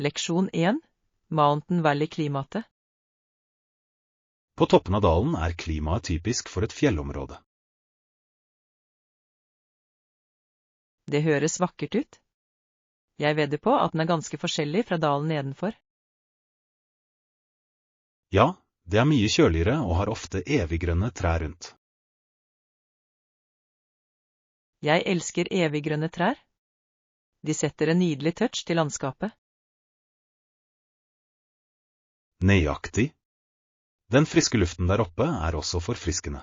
Leksjon 1. Mountain Valley-klimatet. På toppen av dalen er klimaet typisk for et fjellområde. Det høres vakkert ut. Jeg vedder på at den er ganske forskjellig fra dalen nedenfor. Ja, det er mye kjøligere og har ofte eviggrønne trær rundt. Jeg elsker eviggrønne trær. De setter en nydelig touch til landskapet. Nøyaktig. Den friske luften der oppe er også forfriskende.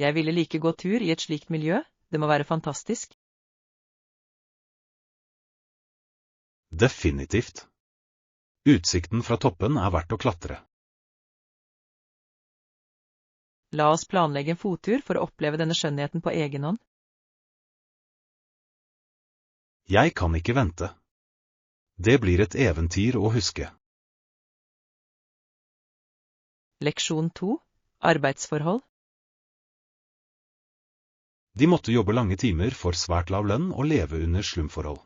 Jeg ville like gå tur i et slikt miljø, det må være fantastisk. Definitivt. Utsikten fra toppen er verdt å klatre. La oss planlegge en fottur for å oppleve denne skjønnheten på egen hånd. Jeg kan ikke vente. Det blir et eventyr å huske. Leksjon 2. Arbeidsforhold. De måtte jobbe lange timer for svært lav lønn og leve under slumforhold.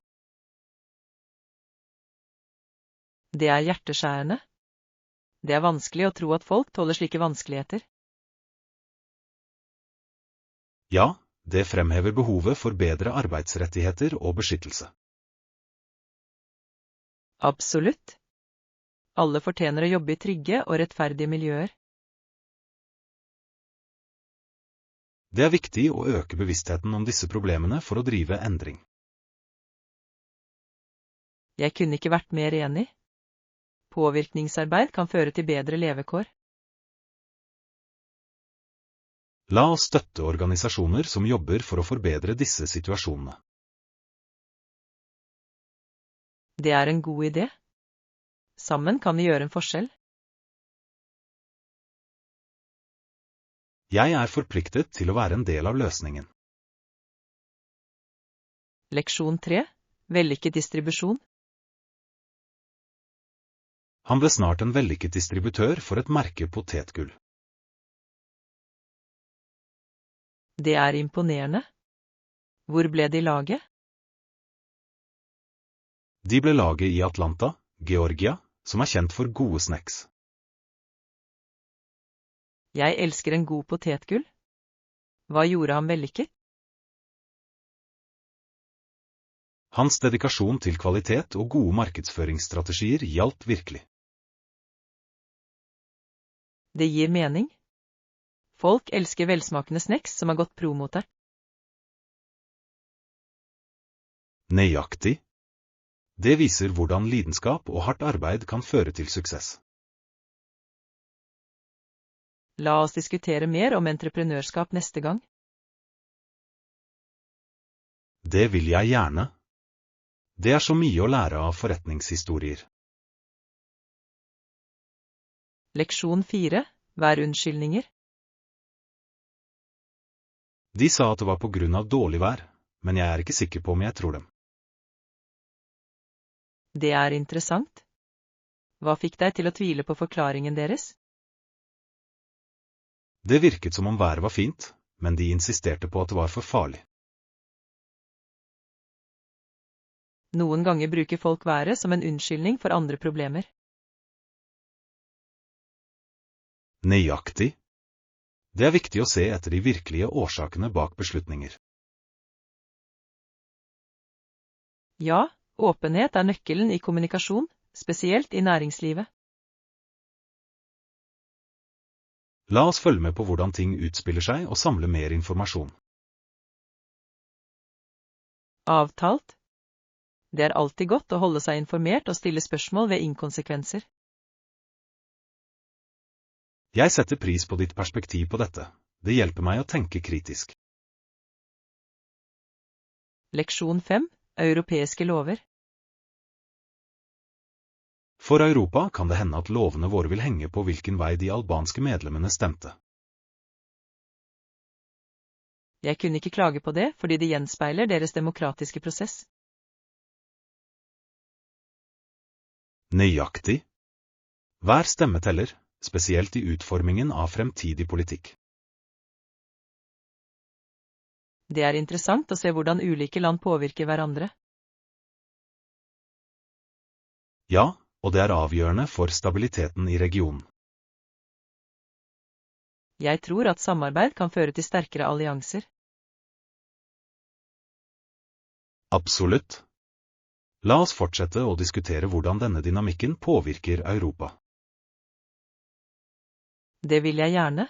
Det er hjerteskjærende. Det er vanskelig å tro at folk tåler slike vanskeligheter. Ja, det fremhever behovet for bedre arbeidsrettigheter og beskyttelse. Absolutt. Alle fortjener å jobbe i trygge og rettferdige miljøer. Det er viktig å øke bevisstheten om disse problemene for å drive endring. Jeg kunne ikke vært mer enig. Påvirkningsarbeid kan føre til bedre levekår. La oss støtte organisasjoner som jobber for å forbedre disse situasjonene. Det er en god idé. Sammen kan vi gjøre en forskjell. Jeg er forpliktet til å være en del av løsningen. Leksjon 3. Vellykket distribusjon. Han ble snart en vellykket distributør for et merke potetgull. Det er imponerende. Hvor ble de laget? De ble laget i Atlanta, Georgia, som er kjent for gode snacks. Jeg elsker en god potetgull. Hva gjorde ham vellykket? Hans dedikasjon til kvalitet og gode markedsføringsstrategier hjalp virkelig. Det gir mening. Folk elsker velsmakende snacks som har gått promotert. Nøyaktig. Det viser hvordan lidenskap og hardt arbeid kan føre til suksess. La oss diskutere mer om entreprenørskap neste gang. Det vil jeg gjerne. Det er så mye å lære av forretningshistorier. Leksjon 4. Vær unnskyldninger. De sa at det var på grunn av dårlig vær, men jeg er ikke sikker på om jeg tror dem. Det er interessant. Hva fikk deg til å tvile på forklaringen deres? Det virket som om været var fint, men de insisterte på at det var for farlig. Noen ganger bruker folk været som en unnskyldning for andre problemer. Nøyaktig. Det er viktig å se etter de virkelige årsakene bak beslutninger. Ja, åpenhet er nøkkelen i kommunikasjon, spesielt i næringslivet. La oss følge med på hvordan ting utspiller seg og samle mer informasjon. Avtalt. Det er alltid godt å holde seg informert og stille spørsmål ved inkonsekvenser. Jeg setter pris på ditt perspektiv på dette. Det hjelper meg å tenke kritisk. Leksjon 5. Europeiske lover. For Europa kan det hende at lovene våre vil henge på hvilken vei de albanske medlemmene stemte. Jeg kunne ikke klage på det, fordi det gjenspeiler deres demokratiske prosess. Nøyaktig. Hver stemme teller, spesielt i utformingen av fremtidig politikk. Det er interessant å se hvordan ulike land påvirker hverandre. Ja, og det er avgjørende for stabiliteten i regionen. Jeg tror at samarbeid kan føre til sterkere allianser. Absolutt. La oss fortsette å diskutere hvordan denne dynamikken påvirker Europa. Det vil jeg gjerne.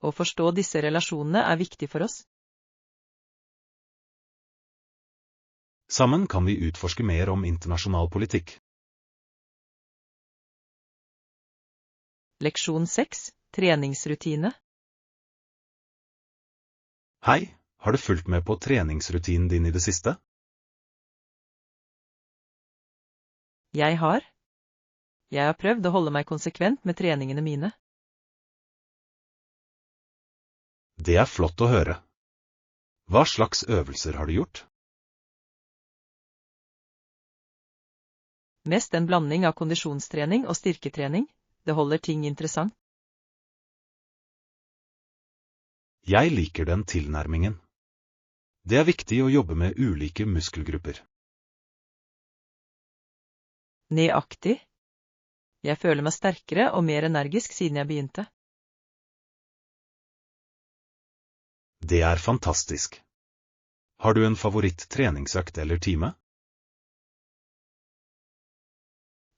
Å forstå disse relasjonene er viktig for oss. Sammen kan vi utforske mer om internasjonal politikk. Leksjon 6. Treningsrutine. Hei, har du fulgt med på treningsrutinen din i det siste? Jeg har prøvd å holde meg konsekvent med treningene mine. Det er flott å høre. Hva slags øvelser har du gjort? Mest en blanding av kondisjonstrening og styrketrening. Det holder ting interessant. Jeg liker den tilnærmingen. Det er viktig å jobbe med ulike muskelgrupper. Nøyaktig. Jeg føler meg sterkere og mer energisk siden jeg begynte. Det er fantastisk. Har du en favoritt-treningsøkt eller time?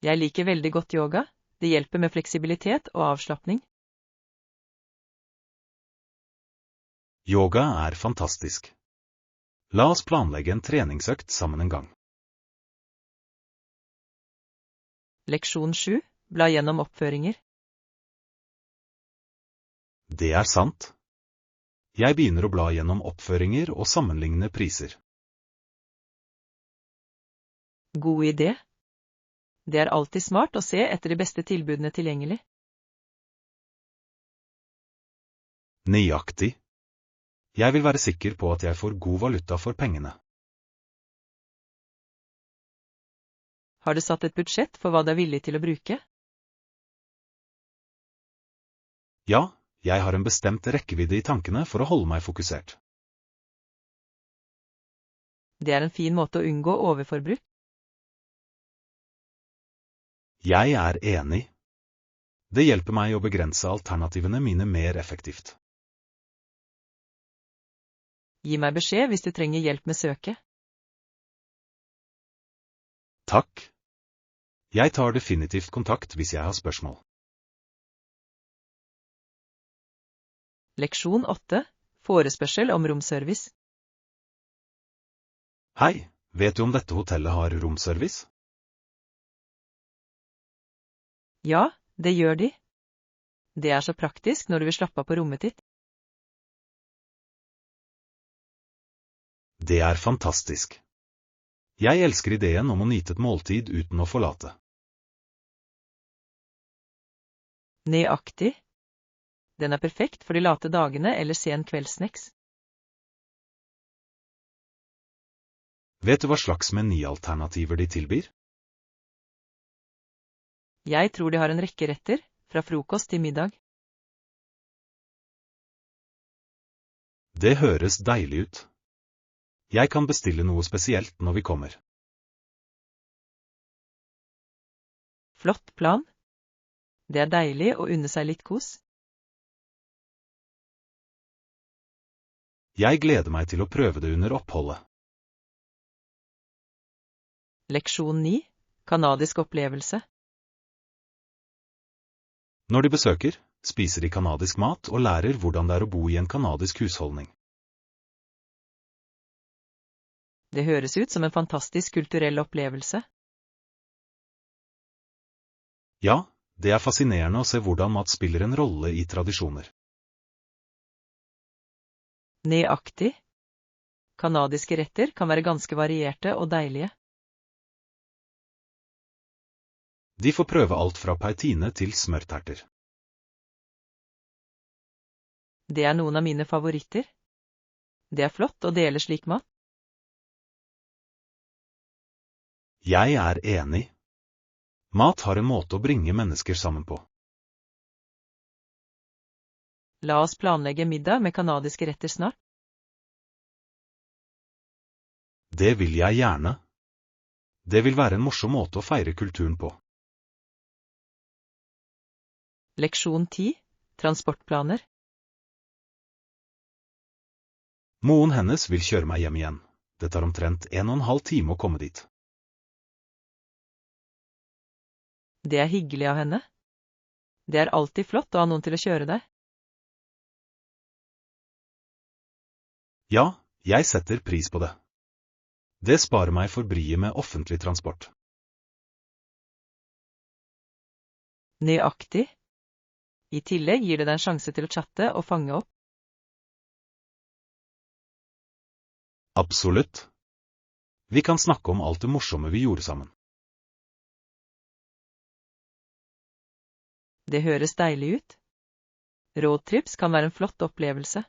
Jeg liker veldig godt yoga. Det hjelper med fleksibilitet og avslappning. Yoga er fantastisk. La oss planlegge en treningsøkt sammen en gang. Leksjon 7. Bla gjennom oppføringer. Det er sant. Jeg begynner å bla gjennom oppføringer og sammenligne priser. God idé. Det er alltid smart å se etter de beste tilbudene tilgjengelig. Nøyaktig. Jeg vil være sikker på at jeg får god valuta for pengene. Har du satt et budsjett for hva du er villig til å bruke? Ja, jeg har en bestemt rekkevidde i tankene for å holde meg fokusert. Det er en fin måte å unngå overforbruk. Jeg er enig. Det hjelper meg å begrense alternativene mine mer effektivt. Gi meg beskjed hvis du trenger hjelp med søket. Takk. Jeg tar definitivt kontakt hvis jeg har spørsmål. Leksjon 8. Forespørsel om romservice. Hei, vet du om dette hotellet har romservice? Ja, det gjør de. Det er så praktisk når du vil slappe av på rommet ditt. Det er fantastisk. Jeg elsker ideen om å nyte et måltid uten å forlate. Nøyaktig. Den er perfekt for de late dagene eller sen kveldssnacks. Vet du hva slags menyalternativer de tilbyr? Jeg tror de har en rekke retter, fra frokost til middag. Det høres deilig ut. Jeg kan bestille noe spesielt når vi kommer. Flott plan. Det er deilig å unne seg litt kos. Jeg gleder meg til å prøve det under oppholdet. Leksjon 9. Kanadisk opplevelse. Når de besøker, spiser de kanadisk mat og lærer hvordan det er å bo i en kanadisk husholdning. Det høres ut som en fantastisk kulturell opplevelse. Ja, det er fascinerende å se hvordan mat spiller en rolle i tradisjoner. Nøyaktig. Kanadiske retter kan være ganske varierte og deilige. De får prøve alt fra paitine til smørterter. Det er noen av mine favoritter. Det er flott å dele slik mat. Jeg er enig. Mat har en måte å bringe mennesker sammen på. La oss planlegge middag med kanadiske retter snart. Det vil jeg gjerne. Det vil være en morsom måte å feire kulturen på. Leksjon 10. Transportplaner. Moren hennes vil kjøre meg hjem igjen. Det tar omtrent 1,5 time å komme dit. Det er hyggelig av henne. Det er alltid flott å ha noen til å kjøre deg. Ja, jeg setter pris på det. Det sparer meg for bryet med offentlig transport. Nøyaktig. I tillegg gir det deg en sjanse til å chatte og fange opp. Absolutt. Vi kan snakke om alt det morsomme vi gjorde sammen. Det høres deilig ut. Roadtrips kan være en flott opplevelse.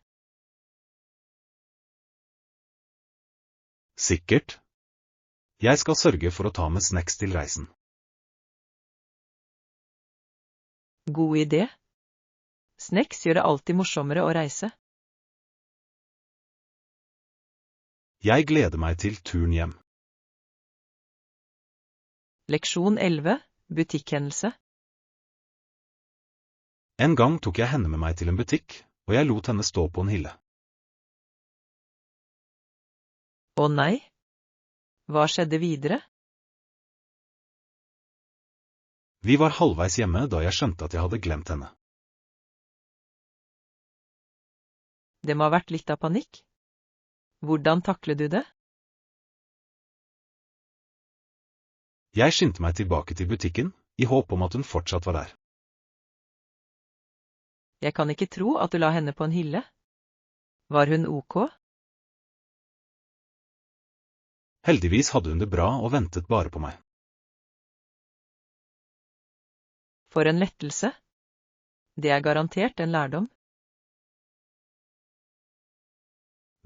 Sikkert. Jeg skal sørge for å ta med snacks til reisen. God idé. Snacks gjør det alltid morsommere å reise. Jeg gleder meg til turen hjem. Leksjon 11. Butikkhendelse. En gang tok jeg henne med meg til en butikk, og jeg lot henne stå på en hylle. Å nei. Hva skjedde videre? Vi var halvveis hjemme da jeg skjønte at jeg hadde glemt henne. Det må ha vært litt av panikk. Hvordan takler du det? Jeg skyndte meg tilbake til butikken, i håp om at hun fortsatt var der. Jeg kan ikke tro at du la henne på en hylle. Var hun ok? Heldigvis hadde hun det bra og ventet bare på meg. For en lettelse. Det er garantert en lærdom.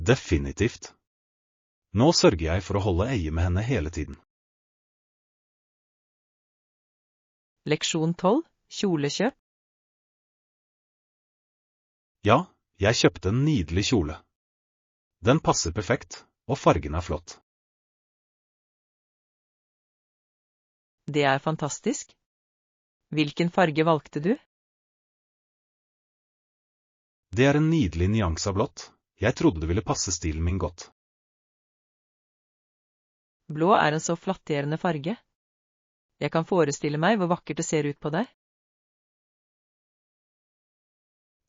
Definitivt. Nå sørger jeg for å holde eie med henne hele tiden. Leksjon 12. Kjolekjøp. Ja, jeg kjøpte en nydelig kjole. Den passer perfekt, og fargen er flott. Det er fantastisk. Hvilken farge valgte du? Det er en nydelig nyanse av blått. Jeg trodde det ville passe stilen min godt. Blå er en så flatterende farge. Jeg kan forestille meg hvor vakkert det ser ut på deg.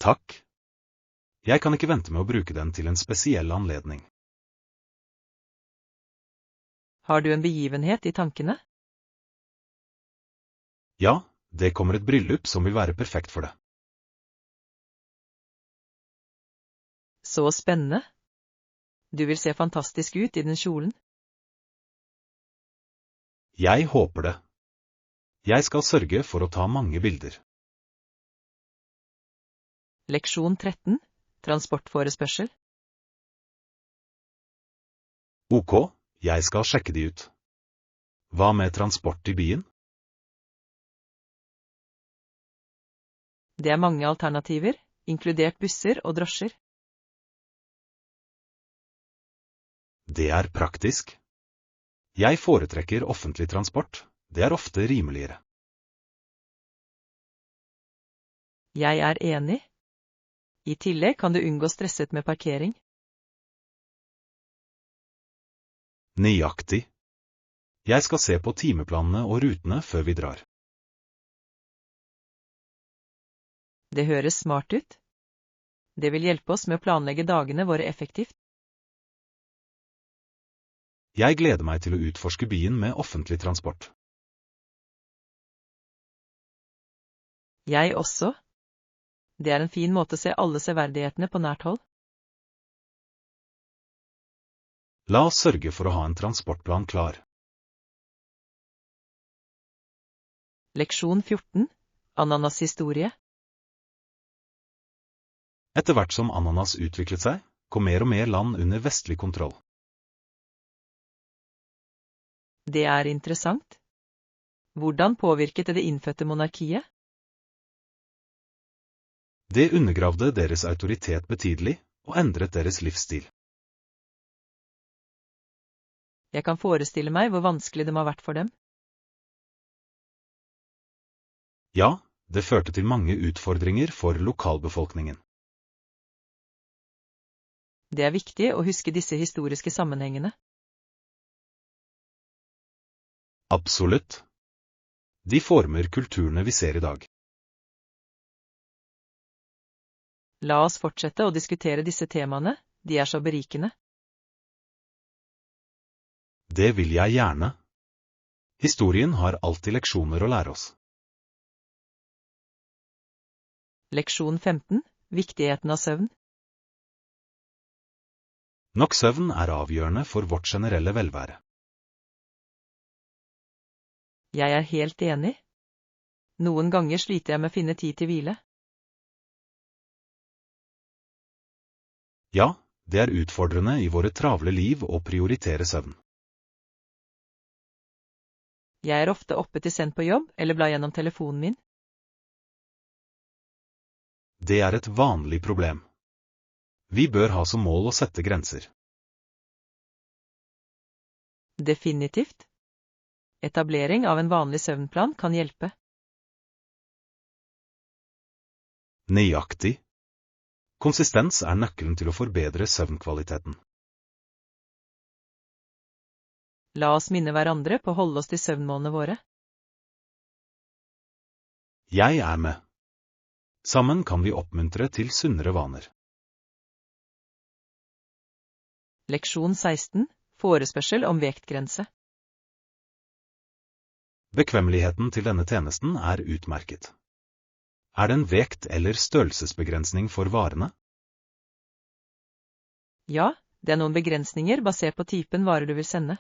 Takk. Jeg kan ikke vente med å bruke den til en spesiell anledning. Har du en begivenhet i tankene? Ja, det kommer et bryllup som vil være perfekt for det. Så spennende. Du vil se fantastisk ut i den kjolen. Jeg håper det. Jeg skal sørge for å ta mange bilder. Leksjon 13. Transportforespørsel. Ok, jeg skal sjekke de ut. Hva med transport i byen? Det er mange alternativer, inkludert busser og drosjer. Det er praktisk. Jeg foretrekker offentlig transport. Det er ofte rimeligere. Jeg er enig. I tillegg kan du unngå stresset med parkering. Nøyaktig. Jeg skal se på timeplanene og rutene før vi drar. Det høres smart ut. Det vil hjelpe oss med å planlegge dagene våre effektivt. Jeg gleder meg til å utforske byen med offentlig transport. Jeg også. Det er en fin måte å se alle severdighetene på nært hold. La oss sørge for å ha en transportplan klar. Leksjon 14. Ananas historie. Etter hvert som ananas utviklet seg, kom mer og mer land under vestlig kontroll. Det er interessant. Hvordan påvirket det innfødte monarkiet? Det undergravde deres autoritet betydelig, og endret deres livsstil. Jeg kan forestille meg hvor vanskelig det må ha vært for dem. Ja, det førte til mange utfordringer for lokalbefolkningen. Det er viktig å huske disse historiske sammenhengene. Absolutt. De former kulturene vi ser i dag. La oss fortsette å diskutere disse temaene, de er så berikende. Det vil jeg gjerne. Historien har alltid leksjoner å lære oss. Leksjon 15. Viktigheten av søvn. Nok søvn er avgjørende for vårt generelle velvære. Jeg er helt enig. Noen ganger sliter jeg med å finne tid til hvile. Ja, det er utfordrende i våre travle liv å prioritere søvn. Jeg er ofte oppe til sent på jobb eller blar gjennom telefonen min. Det er et vanlig problem. Vi bør ha som mål å sette grenser. Definitivt. Etablering av en vanlig søvnplan kan hjelpe. Nøyaktig. Konsistens er nøkkelen til å forbedre søvnkvaliteten. La oss minne hverandre på å holde oss til søvnmålene våre. Jeg er med. Sammen kan vi oppmuntre til sunnere vaner. Leksjon 16. Forespørsel om vektgrense. Bekvemmeligheten til denne tjenesten er utmerket. Er det en vekt- eller størrelsesbegrensning for varene? Ja, det er noen begrensninger basert på typen varer du vil sende.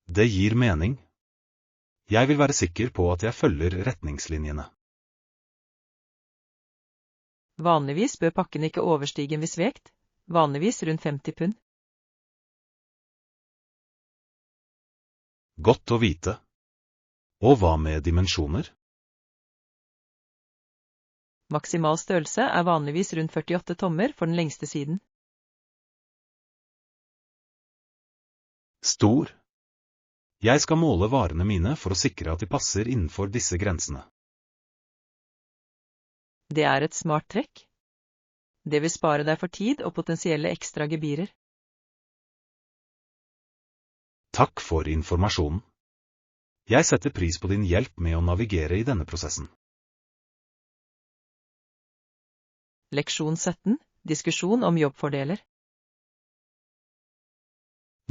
Det gir mening. Jeg vil være sikker på at jeg følger retningslinjene. Vanligvis bør pakken ikke overstige en viss vekt, vanligvis rundt 50 pund. Godt å vite. Og hva med dimensjoner? Maksimal størrelse er vanligvis rundt 48 tommer for den lengste siden. Stor. Jeg skal måle varene mine for å sikre at de passer innenfor disse grensene. Det er et smart trekk. Det vil spare deg for tid og potensielle ekstra gebyrer. Takk for informasjonen. Jeg setter pris på din hjelp med å navigere i denne prosessen. Leksjon 17. Diskusjon om jobbfordeler.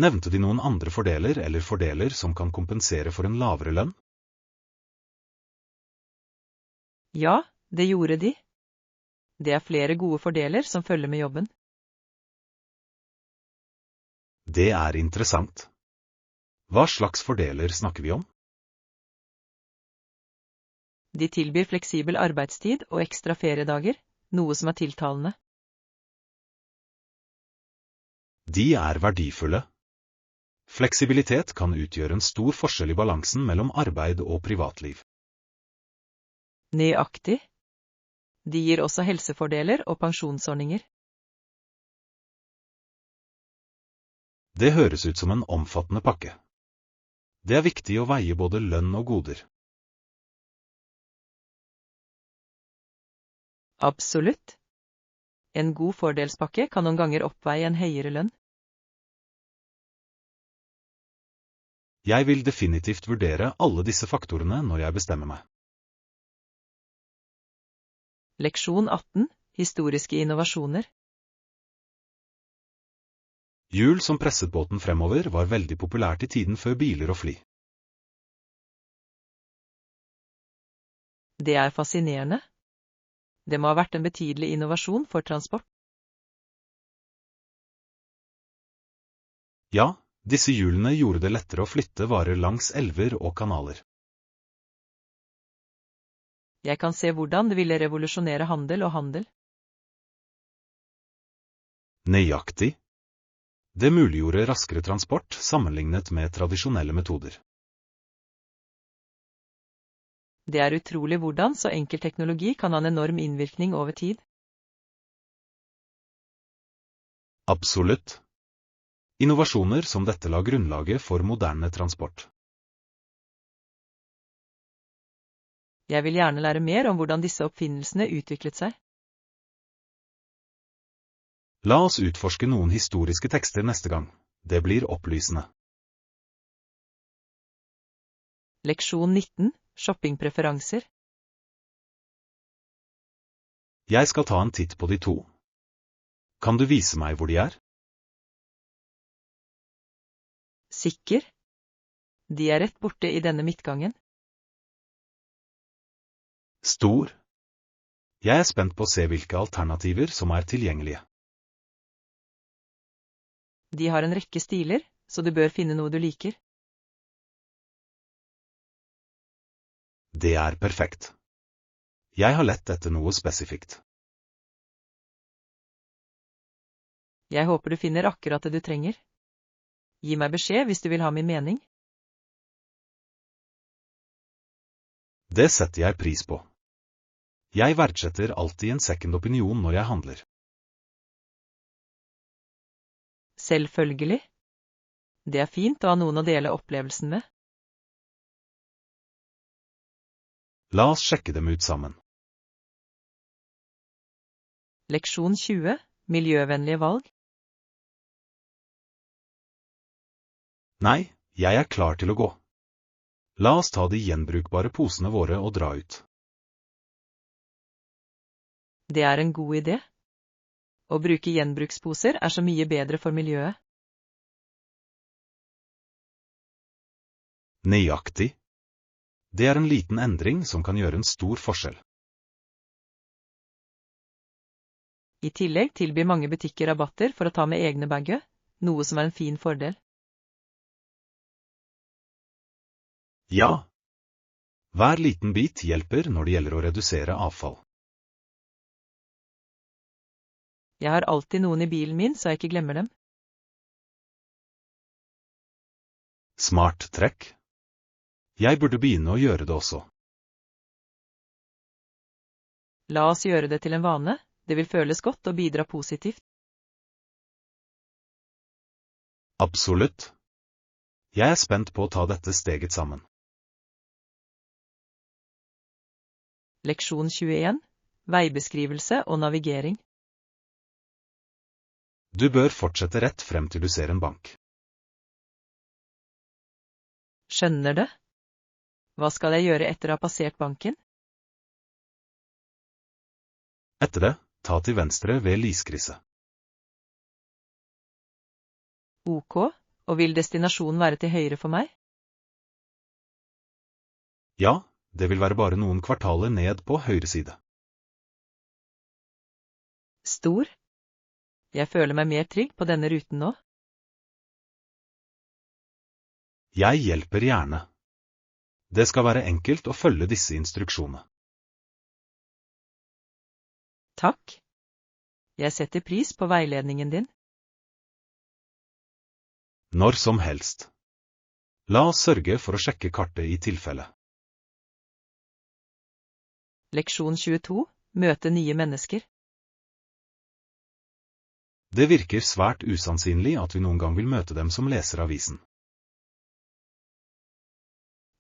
Nevnte de noen andre fordeler eller fordeler som kan kompensere for en lavere lønn? Ja, det gjorde de. Det er flere gode fordeler som følger med jobben. Det er interessant. Hva slags fordeler snakker vi om? De tilbyr fleksibel arbeidstid og ekstra feriedager, noe som er tiltalende. De er verdifulle. Fleksibilitet kan utgjøre en stor forskjell i balansen mellom arbeid og privatliv. Nøyaktig. De gir også helsefordeler og pensjonsordninger. Det høres ut som en omfattende pakke. Det er viktig å veie både lønn og goder. Absolutt. En god fordelspakke kan noen ganger oppveie en høyere lønn. Jeg vil definitivt vurdere alle disse faktorene når jeg bestemmer meg. Leksjon 18. Historiske innovasjoner. Hjul som presset båten fremover var veldig populært i tiden før biler og fly. Det er fascinerende. Det må ha vært en betydelig innovasjon for transport. Ja, disse hjulene gjorde det lettere å flytte varer langs elver og kanaler. Jeg kan se hvordan det ville revolusjonere handel og handel. Nøyaktig. Det muliggjorde raskere transport sammenlignet med tradisjonelle metoder. Det er utrolig hvordan så enkel teknologi kan ha en enorm innvirkning over tid. Absolutt. Innovasjoner som dette la grunnlaget for moderne transport. Jeg vil gjerne lære mer om hvordan disse oppfinnelsene utviklet seg. La oss utforske noen historiske tekster neste gang. Det blir opplysende. Leksjon 19. Shoppingpreferanser. Jeg skal ta en titt på de to. Kan du vise meg hvor de er? Sikker? De er rett borte i denne midtgangen. Stor. Jeg er spent på å se hvilke alternativer som er tilgjengelige. De har en rekke stiler, så du bør finne noe du liker. Det er perfekt. Jeg har lett etter noe spesifikt. Jeg håper du finner akkurat det du trenger. Gi meg beskjed hvis du vil ha min mening. Det setter jeg pris på. Jeg verdsetter alltid en second opinion når jeg handler. Selvfølgelig. Det er fint å ha noen å dele opplevelsen med. La oss sjekke dem ut sammen. Leksjon 20. Miljøvennlige valg. Nei, jeg er klar til å gå. La oss ta de gjenbrukbare posene våre og dra ut. Det er en god idé. Å bruke gjenbruksposer er så mye bedre for miljøet. Nøyaktig. Det er en liten endring som kan gjøre en stor forskjell. I tillegg tilbyr mange butikker rabatter for å ta med egne bager, noe som er en fin fordel. Ja. Hver liten bit hjelper når det gjelder å redusere avfall. Jeg har alltid noen i bilen min, så jeg ikke glemmer dem. Smart trekk. Jeg burde begynne å gjøre det også. La oss gjøre det til en vane. Det vil føles godt og bidra positivt. Absolutt. Jeg er spent på å ta dette steget sammen. Leksjon 21. Veibeskrivelse og navigering. Du bør fortsette rett frem til du ser en bank. Skjønner det? Hva skal jeg gjøre etter å ha passert banken? Etter det, ta til venstre ved lyskrysset. Ok, og vil destinasjonen være til høyre for meg? Ja, det vil være bare noen kvartaler ned på høyre side. Stor. Jeg føler meg mer trygg på denne ruten nå. Jeg hjelper gjerne. Det skal være enkelt å følge disse instruksjonene. Takk. Jeg setter pris på veiledningen din. Når som helst. La oss sørge for å sjekke kartet i tilfelle. Leksjon 22. Møte nye mennesker. Det virker svært usannsynlig at vi noen gang vil møte dem som leser avisen.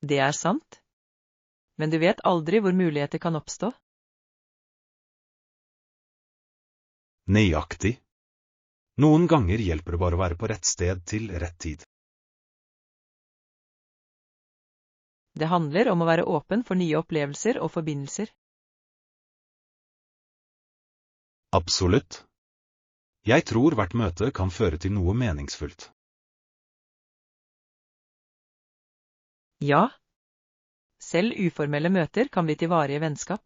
Det er sant. Men du vet aldri hvor muligheter kan oppstå. Nøyaktig. Noen ganger hjelper det bare å være på rett sted til rett tid. Det handler om å være åpen for nye opplevelser og forbindelser. Absolutt. Jeg tror hvert møte kan føre til noe meningsfullt. Ja. Selv uformelle møter kan bli til varige vennskap.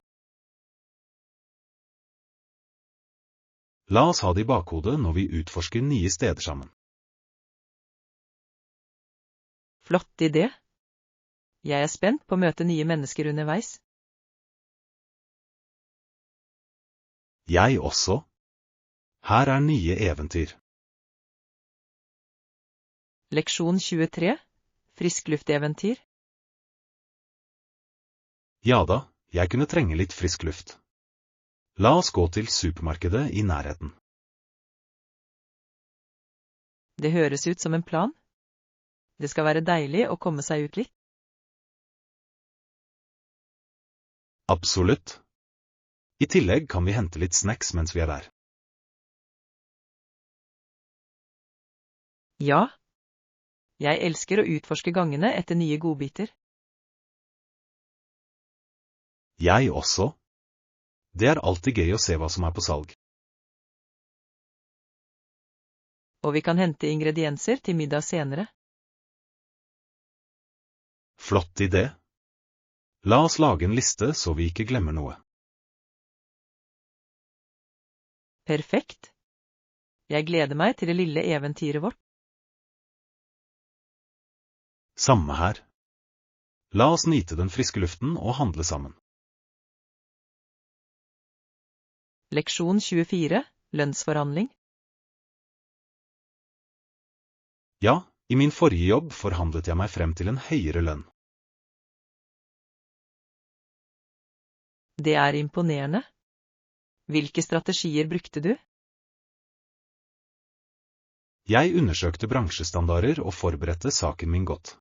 La oss ha det i bakhodet når vi utforsker nye steder sammen. Flott idé. Jeg er spent på å møte nye mennesker underveis. Jeg også. Her er nye eventyr. Leksjon 23. Frisklufteventyr. Ja da, jeg kunne trenge litt frisk luft. La oss gå til supermarkedet i nærheten. Det høres ut som en plan. Det skal være deilig å komme seg ut litt. Absolutt. I tillegg kan vi hente litt snacks mens vi er der. Ja. Jeg elsker å utforske gangene etter nye godbiter. Jeg også. Det er alltid gøy å se hva som er på salg. Og vi kan hente ingredienser til middag senere. Flott idé. La oss lage en liste så vi ikke glemmer noe. Perfekt. Jeg gleder meg til det lille eventyret vårt. Samme her. La oss nyte den friske luften og handle sammen. Leksjon 24, lønnsforhandling. Ja, i min forrige jobb forhandlet jeg meg frem til en høyere lønn. Det er imponerende. Hvilke strategier brukte du? Jeg undersøkte bransjestandarder og forberedte saken min godt.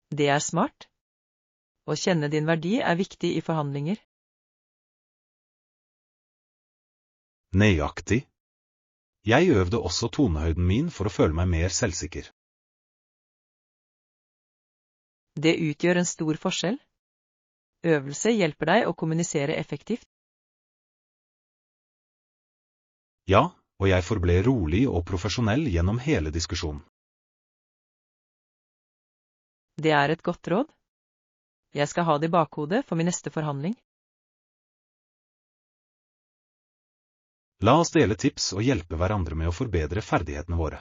Det er smart. Å kjenne din verdi er viktig i forhandlinger. Nøyaktig. Jeg øvde også tonehøyden min for å føle meg mer selvsikker. Det utgjør en stor forskjell. Øvelse hjelper deg å kommunisere effektivt. Ja, og jeg forble rolig og profesjonell gjennom hele diskusjonen. Det er et godt råd. Jeg skal ha det i bakhodet for min neste forhandling. La oss dele tips og hjelpe hverandre med å forbedre ferdighetene våre.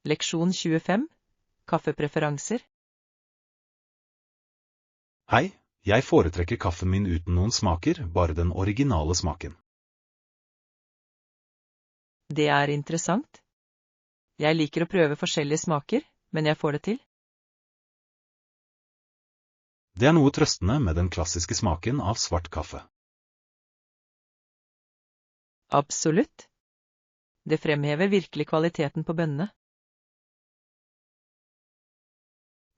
Leksjon 25, kaffepreferanser. Hei, jeg foretrekker kaffen min uten noen smaker, bare den originale smaken. Det er interessant. Jeg liker å prøve forskjellige smaker, men jeg får det til. Det er noe trøstende med den klassiske smaken av svart kaffe. Absolutt. Det fremhever virkelig kvaliteten på bønnene.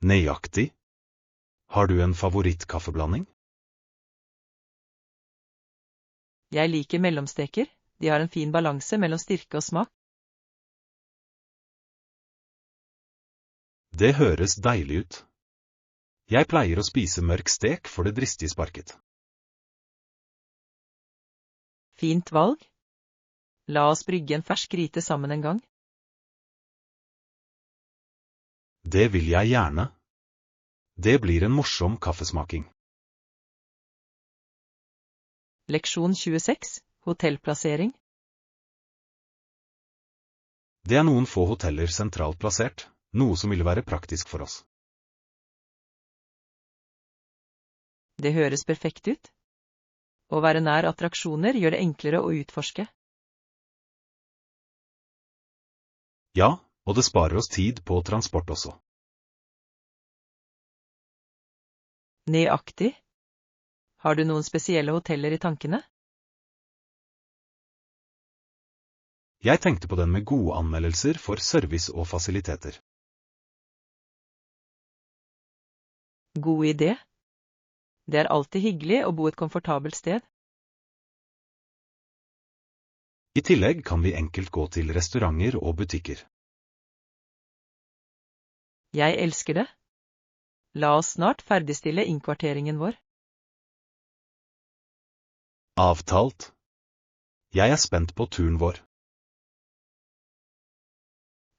Nøyaktig. Har du en favorittkaffeblanding? Jeg liker mellomsteker. De har en fin balanse mellom styrke og smak. Det høres deilig ut. Jeg pleier å spise mørk stek for det dristige sparket. Fint valg. La oss brygge en fersk gryte sammen en gang. Det vil jeg gjerne. Det blir en morsom kaffesmaking. Leksjon 26, hotellplassering. Det er noen få hoteller sentralt plassert, noe som ville være praktisk for oss. Det høres perfekt ut. Å være nær attraksjoner gjør det enklere å utforske. Ja, og det sparer oss tid på transport også. Nøyaktig. Har du noen spesielle hoteller i tankene? Jeg tenkte på den med gode anmeldelser for service og fasiliteter. God idé. Det er alltid hyggelig å bo et komfortabelt sted. I tillegg kan vi enkelt gå til restauranter og butikker. Jeg elsker det. La oss snart ferdigstille innkvarteringen vår. Avtalt. Jeg er spent på turen vår.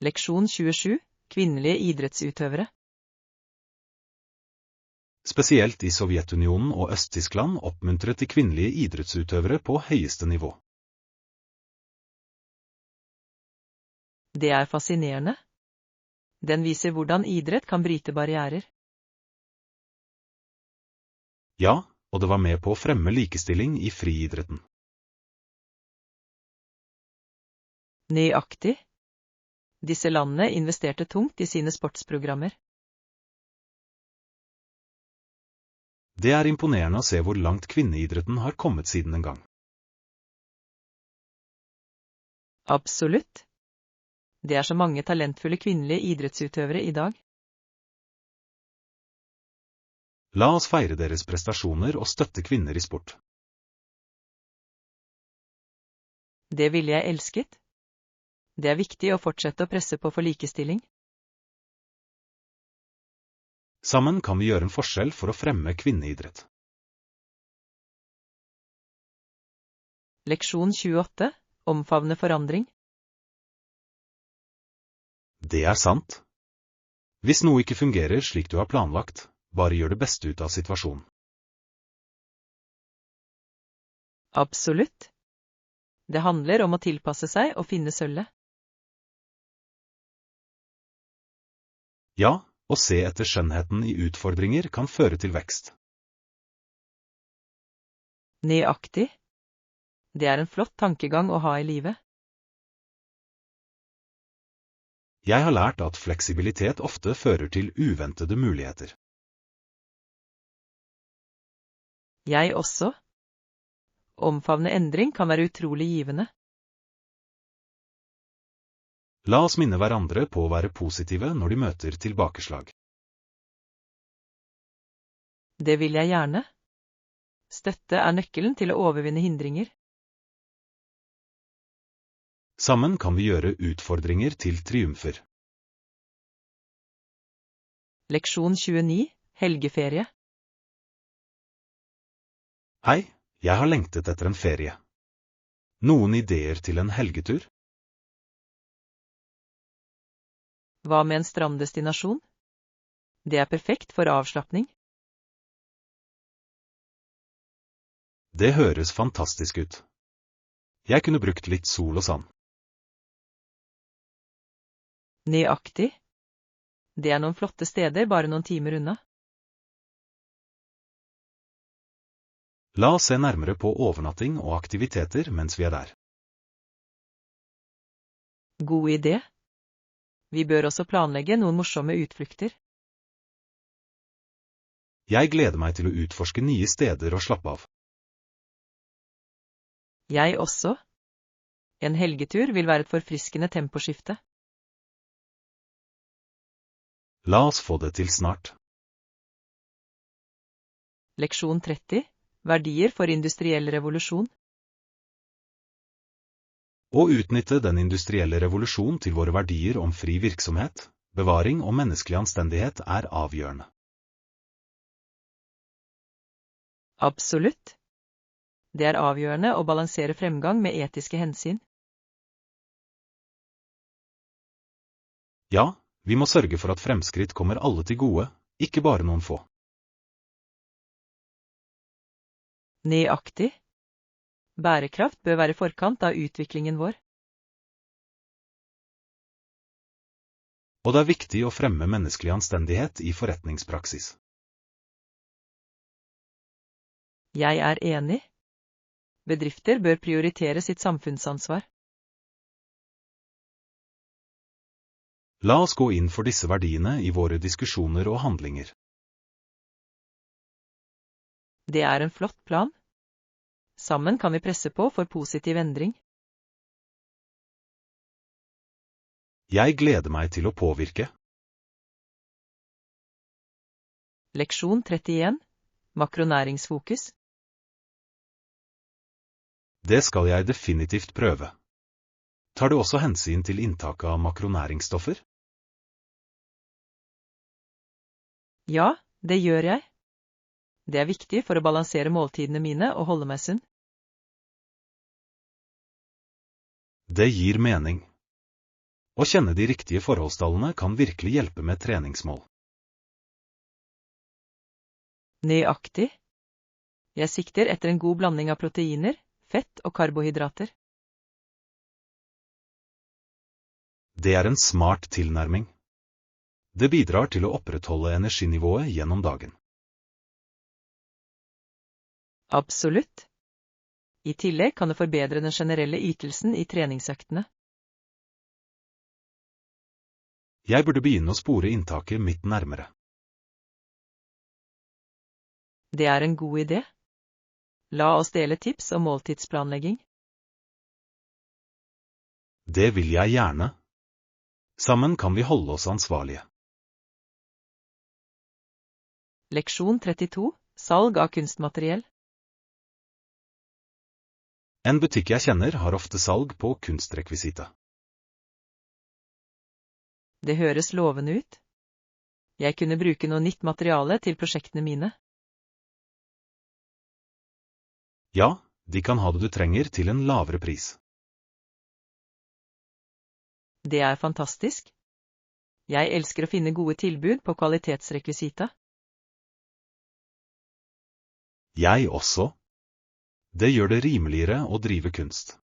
Leksjon 27, kvinnelige idrettsutøvere. Spesielt i Sovjetunionen og Øst-Tyskland oppmuntret de kvinnelige idrettsutøvere på høyeste nivå. Det er fascinerende. Den viser hvordan idrett kan bryte barrierer. Ja, og det var med på å fremme likestilling i friidretten. Nøyaktig. Disse landene investerte tungt i sine sportsprogrammer. Det er imponerende å se hvor langt kvinneidretten har kommet siden den gang. Absolutt. Det er så mange talentfulle kvinnelige idrettsutøvere i dag. La oss feire deres prestasjoner og støtte kvinner i sport. Det ville jeg elsket. Det er viktig å fortsette å presse på for likestilling. Sammen kan vi gjøre en forskjell for å fremme kvinneidrett. Leksjon 28. Omfavne forandring. Det er sant. Hvis noe ikke fungerer slik du har planlagt, bare gjør det beste ut av situasjonen. Absolutt. Det handler om å tilpasse seg og finne sølvet. Ja, å se etter skjønnheten i utfordringer kan føre til vekst. Nøyaktig. Det er en flott tankegang å ha i livet. Jeg har lært at fleksibilitet ofte fører til uventede muligheter. Jeg også. Omfavne endring kan være utrolig givende. La oss minne hverandre på å være positive når de møter tilbakeslag. Det vil jeg gjerne. Støtte er nøkkelen til å overvinne hindringer. Sammen kan vi gjøre utfordringer til triumfer. Leksjon 29. Helgeferie. Hei, jeg har lengtet etter en ferie. Noen ideer til en helgetur? Hva med en stranddestinasjon? Det er perfekt for avslapping. Det høres fantastisk ut. Jeg kunne brukt litt sol og sand. Nøyaktig. Det er noen flotte steder bare noen timer unna. La oss se nærmere på overnatting og aktiviteter mens vi er der. God idé. Vi bør også planlegge noen morsomme utflukter. Jeg gleder meg til å utforske nye steder og slappe av. Jeg også. En helgetur vil være et forfriskende temposkifte. La oss få det til snart. Leksjon 30. Verdier for industriell revolusjon. Å utnytte den industrielle revolusjon til våre verdier om fri virksomhet, bevaring og menneskelig anstendighet er avgjørende. Absolutt. Det er avgjørende å balansere fremgang med etiske hensyn. Ja, vi må sørge for at fremskritt kommer alle til gode, ikke bare noen få. Nøyaktig. Bærekraft bør være i forkant av utviklingen vår. Og det er viktig å fremme menneskelig anstendighet i forretningspraksis. Jeg er enig. Bedrifter bør prioritere sitt samfunnsansvar. La oss gå inn for disse verdiene i våre diskusjoner og handlinger. Det er en flott plan. Sammen kan vi presse på for positiv endring. Jeg gleder meg til å påvirke. Leksjon 31. Makronæringsfokus. Det skal jeg definitivt prøve. Tar du også hensyn til inntaket av makronæringsstoffer? Ja, det gjør jeg. Det er viktig for å balansere måltidene mine og holde meg sunn. Det gir mening. Å kjenne de riktige forholdstallene kan virkelig hjelpe med treningsmål. Nøyaktig. Jeg sikter etter en god blanding av proteiner, fett og karbohydrater. Det er en smart tilnærming. Det bidrar til å opprettholde energinivået gjennom dagen. Absolutt. I tillegg kan det forbedre den generelle ytelsen i treningsøktene. Jeg burde begynne å spore inntaket mitt nærmere. Det er en god idé. La oss dele tips om måltidsplanlegging. Det vil jeg gjerne. Sammen kan vi holde oss ansvarlige. Leksjon 32. Salg av kunstmateriell. En butikk jeg kjenner har ofte salg på kunstrekvisita. Det høres lovende ut. Jeg kunne bruke noe nytt materiale til prosjektene mine. Ja, de kan ha det du trenger til en lavere pris. Det er fantastisk. Jeg elsker å finne gode tilbud på kvalitetsrekvisita. Jeg også. Det gjør det rimeligere å drive kunst.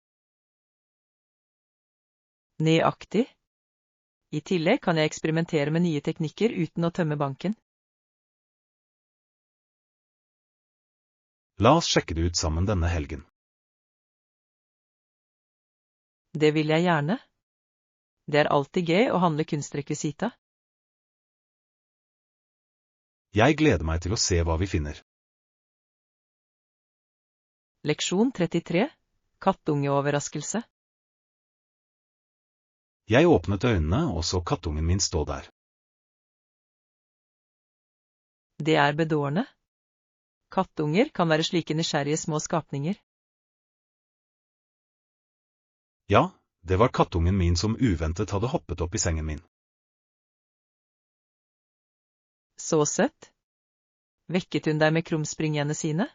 Nøyaktig. I tillegg kan jeg eksperimentere med nye teknikker uten å tømme banken. La oss sjekke det ut sammen denne helgen. Det vil jeg gjerne. Det er alltid gøy å handle kunstrekvisita. Jeg gleder meg til å se hva vi finner. Leksjon 33. Kattungeoverraskelse. Jeg åpnet øynene og så kattungen min stå der. Det er bedårende. Kattunger kan være slike nysgjerrige små skapninger. Ja, det var kattungen min som uventet hadde hoppet opp i sengen min. Så søtt. Vekket hun deg med krumspringgene sine?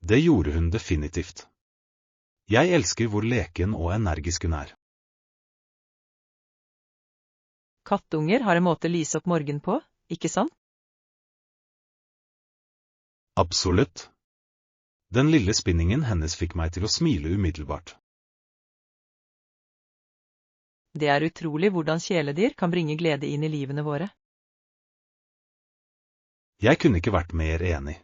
Det gjorde hun definitivt. Jeg elsker hvor leken og energisk hun er. Kattunger har en måte å lyse opp morgen på, ikke sant? Absolutt. Den lille spinningen hennes fikk meg til å smile umiddelbart. Det er utrolig hvordan kjæledyr kan bringe glede inn i livene våre. Jeg kunne ikke vært mer enig.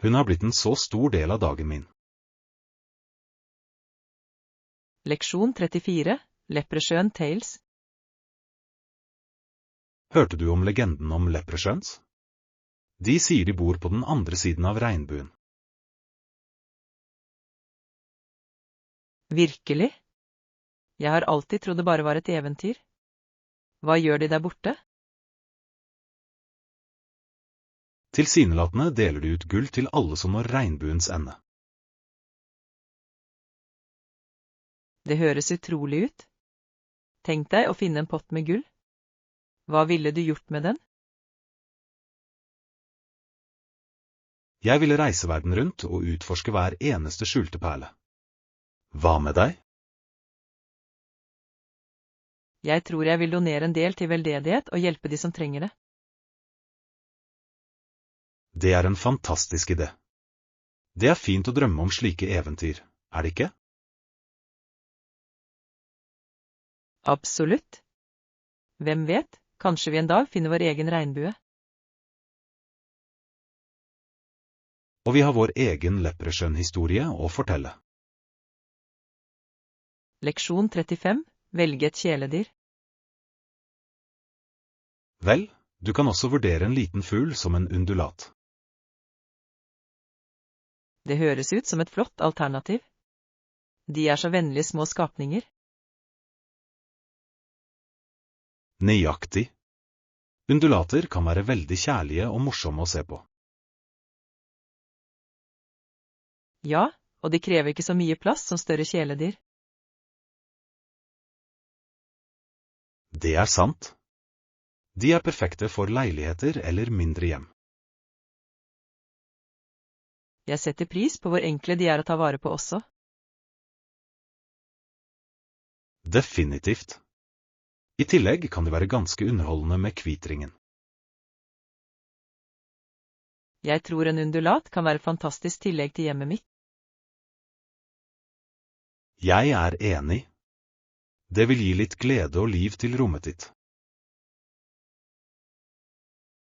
Hun har blitt en så stor del av dagen min. Leksjon 34. Leprechaun Tales. Hørte du om legenden om leprechauns? De sier de bor på den andre siden av regnbuen. Virkelig? Jeg har alltid trodd det bare var et eventyr. Hva gjør de der borte? Tilsynelatende deler de ut gull til alle som når regnbuens ende. Det høres utrolig ut. Tenk deg å finne en pott med gull. Hva ville du gjort med den? Jeg ville reise verden rundt og utforske hver eneste skjulte perle. Hva med deg? Jeg tror jeg vil donere en del til veldedighet og hjelpe de som trenger det. Det er en fantastisk idé. Det er fint å drømme om slike eventyr, er det ikke? Absolutt. Hvem vet, kanskje vi en dag finner vår egen regnbue. Og vi har vår egen leprechaun-historie å fortelle. Leksjon 35. Velge et kjæledyr. Vel, du kan også vurdere en liten fugl som en undulat. Det høres ut som et flott alternativ. De er så vennlige små skapninger. Nøyaktig. Undulater kan være veldig kjærlige og morsomme å se på. Ja, og de krever ikke så mye plass som større kjæledyr. Det er sant. De er perfekte for leiligheter eller mindre hjem. Jeg setter pris på hvor enkle de er å ta vare på også. Definitivt. I tillegg kan de være ganske underholdende med kvitringen. Jeg tror en undulat kan være et fantastisk tillegg til hjemmet mitt. Jeg er enig. Det vil gi litt glede og liv til rommet ditt.